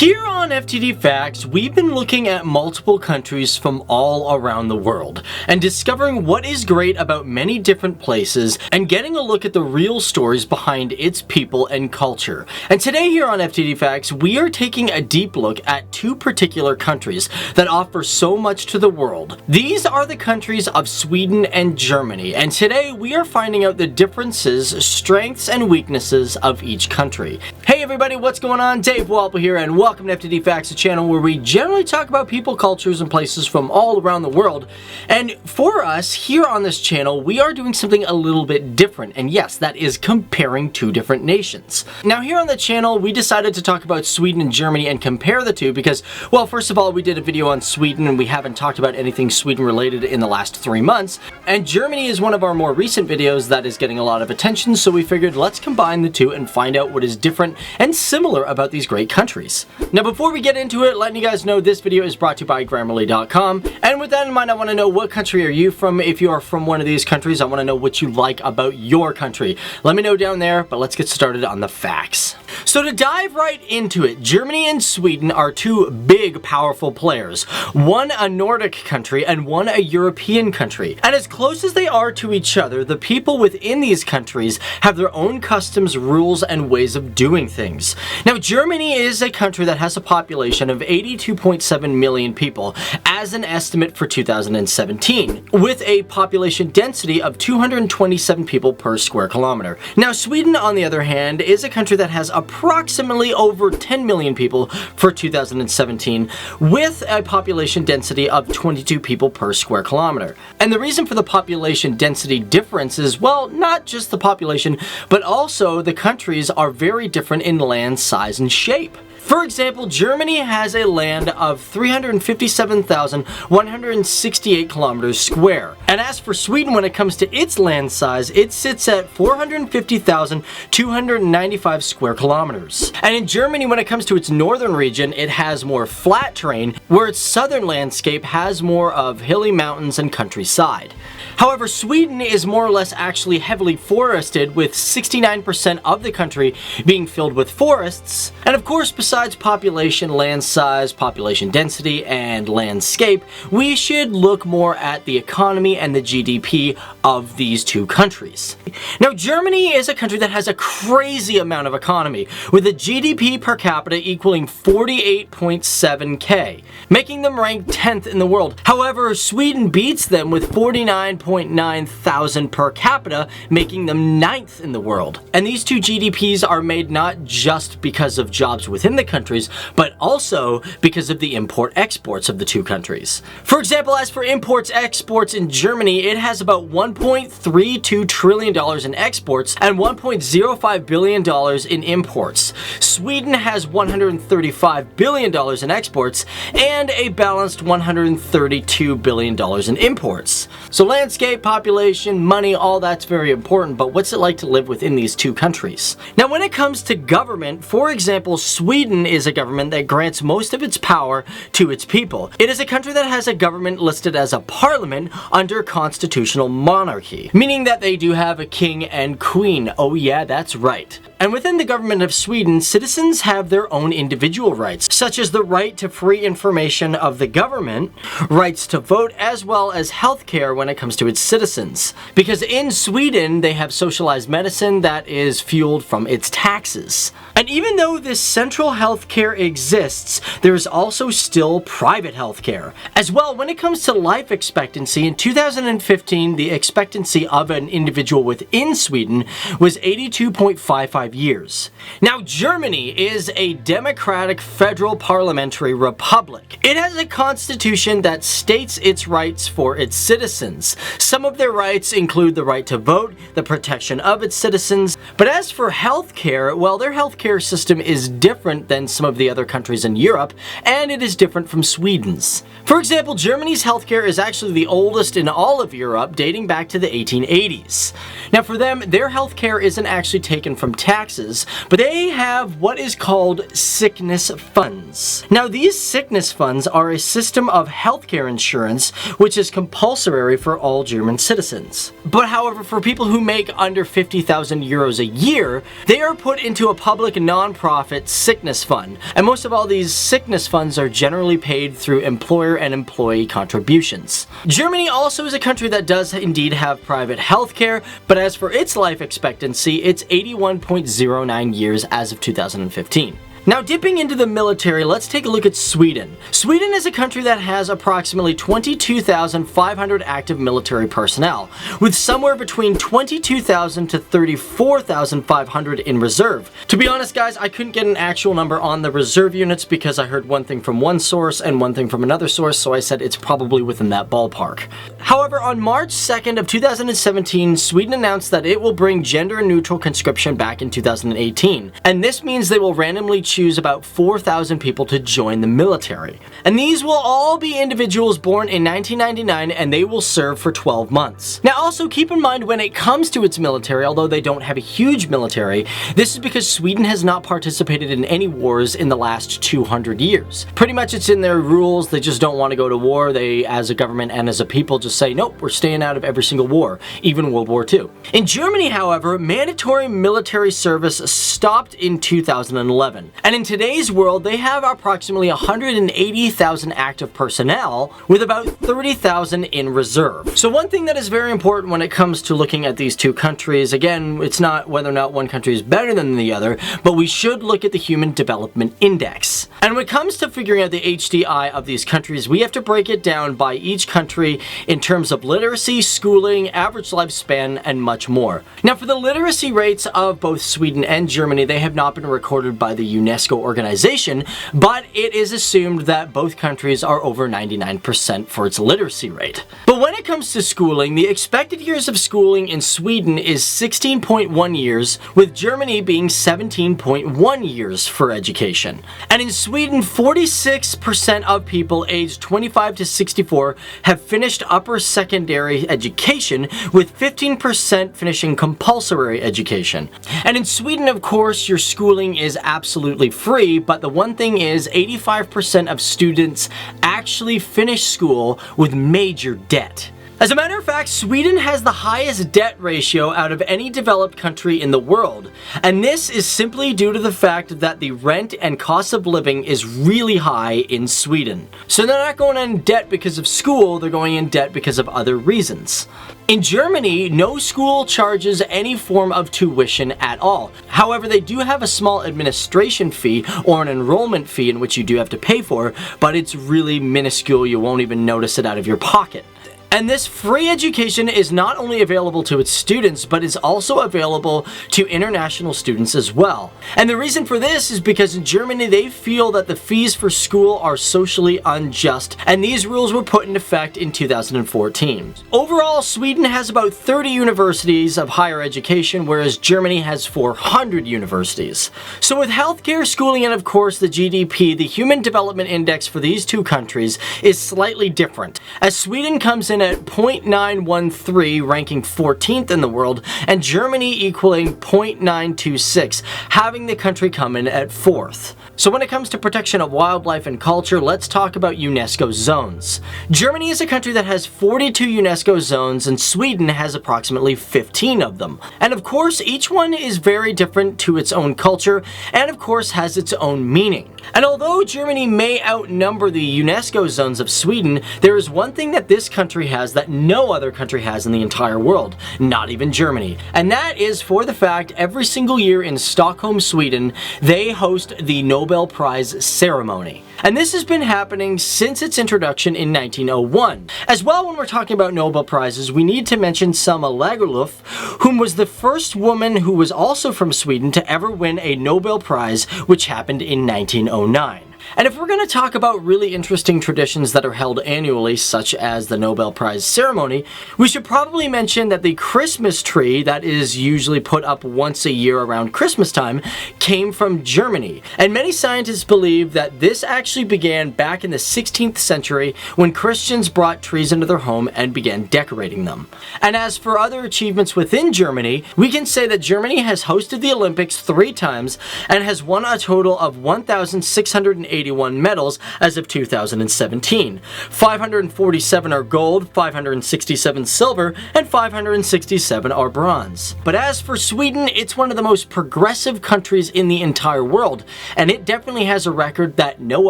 Here on FTD Facts, we've been looking at multiple countries from all around the world and discovering what is great about many different places and getting a look at the real stories behind its people and culture. And today here on FTD Facts, we are taking a deep look at two particular countries that offer so much to the world. These are the countries of Sweden and Germany, and today we are finding out the differences, strengths, and weaknesses of each country. Hey everybody, what's going on? Dave Walpole here, and welcome to FTD Facts, a channel where we generally talk about people, cultures, and places from all around the world. And for us, here on this channel, we are doing something a little bit different, and yes, that is comparing two different nations. Now here on the channel, we decided to talk about Sweden and Germany and compare the two because, well, first of all, we did a video on Sweden and we haven't talked about anything Sweden related in the last 3 months, and Germany is one of our more recent videos that is getting a lot of attention, so we figured let's combine the two and find out what is different and similar about these great countries. Now before we get into it, letting you guys know this video is brought to you by Grammarly.com, and with that in mind, I want to know, what country are you from? If you are from one of these countries, I want to know what you like about your country. Let me know down there, but let's get started on the facts. So to dive right into it, Germany and Sweden are two big, powerful players. One a Nordic country and one a European country. And as close as they are to each other, the people within these countries have their own customs, rules, and ways of doing things. Now, Germany is a country that has a population of 82.7 million people as an estimate for 2017, with a population density of 227 people per square kilometer. Now, Sweden, on the other hand, is a country that has approximately over 10 million people for 2017, with a population density of 22 people per square kilometer. And the reason for the population density difference is, well, not just the population, but also the countries are very different in land size and shape. For example, Germany has a land of 357,168 kilometers square. And as for Sweden, when it comes to its land size, it sits at 450,295 square kilometers. And in Germany, when it comes to its northern region, it has more flat terrain, where its southern landscape has more of hilly mountains and countryside. However, Sweden is more or less actually heavily forested, with 69% of the country being filled with forests. And of course, besides population, land size, population density, and landscape, we should look more at the economy and the GDP of these two countries. Now, Germany is a country that has a crazy amount of economy, with a GDP per capita equaling 48.7K, making them ranked 10th in the world. However, Sweden beats them with 49.9 thousand per capita, making them 9th in the world. And these two GDPs are made not just because of jobs within the countries, but also because of the import-exports of the two countries. For example, as for imports-exports in Germany, it has about $1.32 trillion in exports and $1.05 billion in imports. Sweden has $135 billion in exports and a balanced $132 billion in imports. So landscape, population, money, all that's very important, but what's it like to live within these two countries? Now, when it comes to government, for example, Sweden is a government that grants most of its power to its people. It is a country that has a government listed as a parliament under constitutional monarchy, meaning that they do have a king and queen. Oh yeah, that's right. And within the government of Sweden, citizens have their own individual rights, such as the right to free information of the government, rights to vote, as well as healthcare when it comes to its citizens. Because in Sweden, they have socialized medicine that is fueled from its taxes. And even though this central healthcare exists, there is also still private healthcare. As well, when it comes to life expectancy, in 2015, the expectancy of an individual within Sweden was 82.55 years. Now, Germany is a democratic federal parliamentary republic. It has a constitution that states its rights for its citizens. Some of their rights include the right to vote, the protection of its citizens, but as for healthcare, well, their healthcare system is different than some of the other countries in Europe, and it is different from Sweden's. For example, Germany's healthcare is actually the oldest in all of Europe, dating back to the 1880s. Now for them, their healthcare isn't actually taken from taxes, but they have what is called sickness funds. Now these sickness funds are a system of healthcare insurance which is compulsory for all German citizens. But however, for people who make under 50,000 euros a year, they are put into a public non-profit sickness fund. And most of all, these sickness funds are generally paid through employer and employee contributions. Germany also is a country that does indeed have private healthcare, but as for its life expectancy, it's 81.09 years as of 2015. Now dipping into the military, let's take a look at Sweden. Sweden is a country that has approximately 22,500 active military personnel, with somewhere between 22,000 to 34,500 in reserve. To be honest guys, I couldn't get an actual number on the reserve units because I heard one thing from one source and one thing from another source, so I said it's probably within that ballpark. However, on March 2nd of 2017, Sweden announced that it will bring gender-neutral conscription back in 2018, and this means they will randomly choose about 4,000 people to join the military. And these will all be individuals born in 1999 and they will serve for 12 months. Now also keep in mind when it comes to its military, although they don't have a huge military, this is because Sweden has not participated in any wars in the last 200 years. Pretty much it's in their rules, they just don't want to go to war. They, as a government and as a people, just say, nope, we're staying out of every single war, even World War II. In Germany, however, mandatory military service stopped in 2011. And in today's world, they have approximately 180,000 active personnel, with about 30,000 in reserve. So one thing that is very important when it comes to looking at these two countries, again, it's not whether or not one country is better than the other, but we should look at the Human Development Index. And when it comes to figuring out the HDI of these countries, we have to break it down by each country in terms of literacy, schooling, average lifespan, and much more. Now for the literacy rates of both Sweden and Germany, they have not been recorded by the UNESCO organization, but it is assumed that both countries are over 99% for its literacy rate. But when it comes to schooling, the expected years of schooling in Sweden is 16.1 years, with Germany being 17.1 years for education. And in Sweden, 46% of people aged 25 to 64 have finished upper secondary education, with 15% finishing compulsory education. And in Sweden, of course, your schooling is absolutely free, but the one thing is 85% of students actually finish school with major debt. As a matter of fact, Sweden has the highest debt ratio out of any developed country in the world, and this is simply due to the fact that the rent and cost of living is really high in Sweden. So they're not going in debt because of school, they're going in debt because of other reasons. In Germany, no school charges any form of tuition at all. However, they do have a small administration fee or an enrollment fee in which you do have to pay for, but it's really minuscule, you won't even notice it out of your pocket. And this free education is not only available to its students, but is also available to international students as well. And the reason for this is because in Germany, they feel that the fees for school are socially unjust, and these rules were put in effect in 2014. Overall, Sweden has about 30 universities of higher education, whereas Germany has 400 universities. So with healthcare, schooling, and of course the GDP, the Human Development Index for these two countries is slightly different, as Sweden comes in at 0.913, ranking 14th in the world, and Germany equaling 0.926, having the country come in at 4th. So when it comes to protection of wildlife and culture, let's talk about UNESCO zones. Germany is a country that has 42 UNESCO zones, and Sweden has approximately 15 of them. And of course, each one is very different to its own culture, and of course has its own meaning. And although Germany may outnumber the UNESCO zones of Sweden, there is one thing that this country has that no other country has in the entire world, not even Germany. And that is for the fact every single year in Stockholm, Sweden, they host the Nobel Prize ceremony. And this has been happening since its introduction in 1901. As well, when we're talking about Nobel Prizes, we need to mention Selma Lagerlöf, whom was the first woman who was also from Sweden to ever win a Nobel Prize, which happened in 1909. And if we're going to talk about really interesting traditions that are held annually, such as the Nobel Prize ceremony, we should probably mention that the Christmas tree that is usually put up once a year around Christmas time came from Germany. And many scientists believe that this actually began back in the 16th century when Christians brought trees into their home and began decorating them. And as for other achievements within Germany, we can say that Germany has hosted the Olympics 3 times and has won a total of 1,681 medals as of 2017. 547 are gold, 567 silver, and 567 are bronze. But as for Sweden, it's one of the most progressive countries in the entire world, and it definitely has a record that no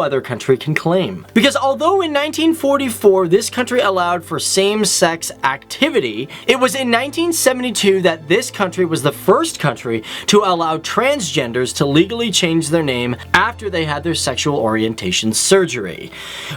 other country can claim. Because although in 1944 this country allowed for same-sex activity, it was in 1972 that this country was the first country to allow transgenders to legally change their name after they had their sexual orientation surgery.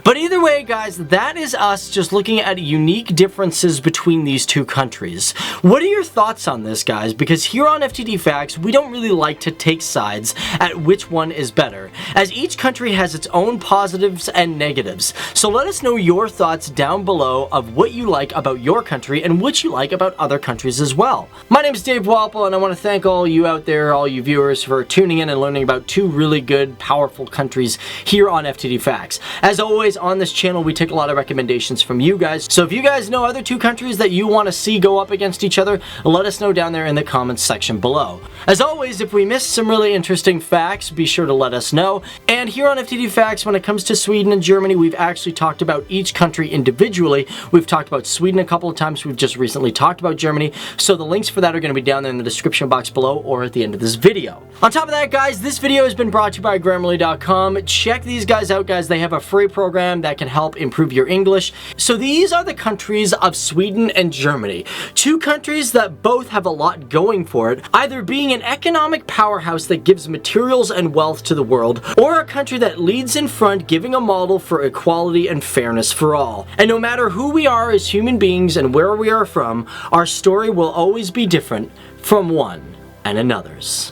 But either way, guys, that is us just looking at unique differences between these two countries. What are your thoughts on this, guys? Because here on FTD Facts, we don't really like to take sides at which one is better, as each country has its own positives and negatives. So let us know your thoughts down below of what you like about your country and what you like about other countries as well. My name is Dave Walpole, and I want to thank all you out there, all you viewers, for tuning in and learning about 2 really good, powerful countries here on FTD Facts. As always, on this channel, we take a lot of recommendations from you guys. So if you guys know other 2 countries that you want to see go up against each other, let us know down there in the comments section below. As always, if we missed some really interesting facts, be sure to let us know. And here on FTD Facts, when it comes to Sweden and Germany, we've actually talked about each country individually. We've talked about Sweden a couple of times. We've just recently talked about Germany. So the links for that are going to be down there in the description box below or at the end of this video. On top of that, guys, this video has been brought to you by Grammarly.com. Check these guys out, guys. They have a free program that can help improve your English. So these are the countries of Sweden and Germany. 2 countries that both have a lot going for it, either being an economic powerhouse that gives materials and wealth to the world, or a country that leads in front, giving a model for equality and fairness for all. And no matter who we are as human beings and where we are from, our story will always be different from one and another's.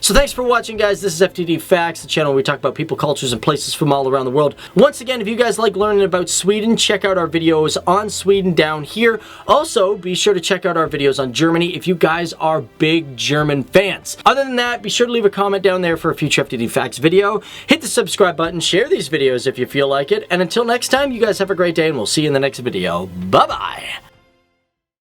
So thanks for watching, guys. This is FTD Facts, the channel where we talk about people, cultures, and places from all around the world. Once again, if you guys like learning about Sweden, check out our videos on Sweden down here. Also, be sure to check out our videos on Germany if you guys are big German fans. Other than that, be sure to leave a comment down there for a future FTD Facts video. Hit the subscribe button, share these videos if you feel like it, and until next time, you guys have a great day, and we'll see you in the next video. Bye-bye!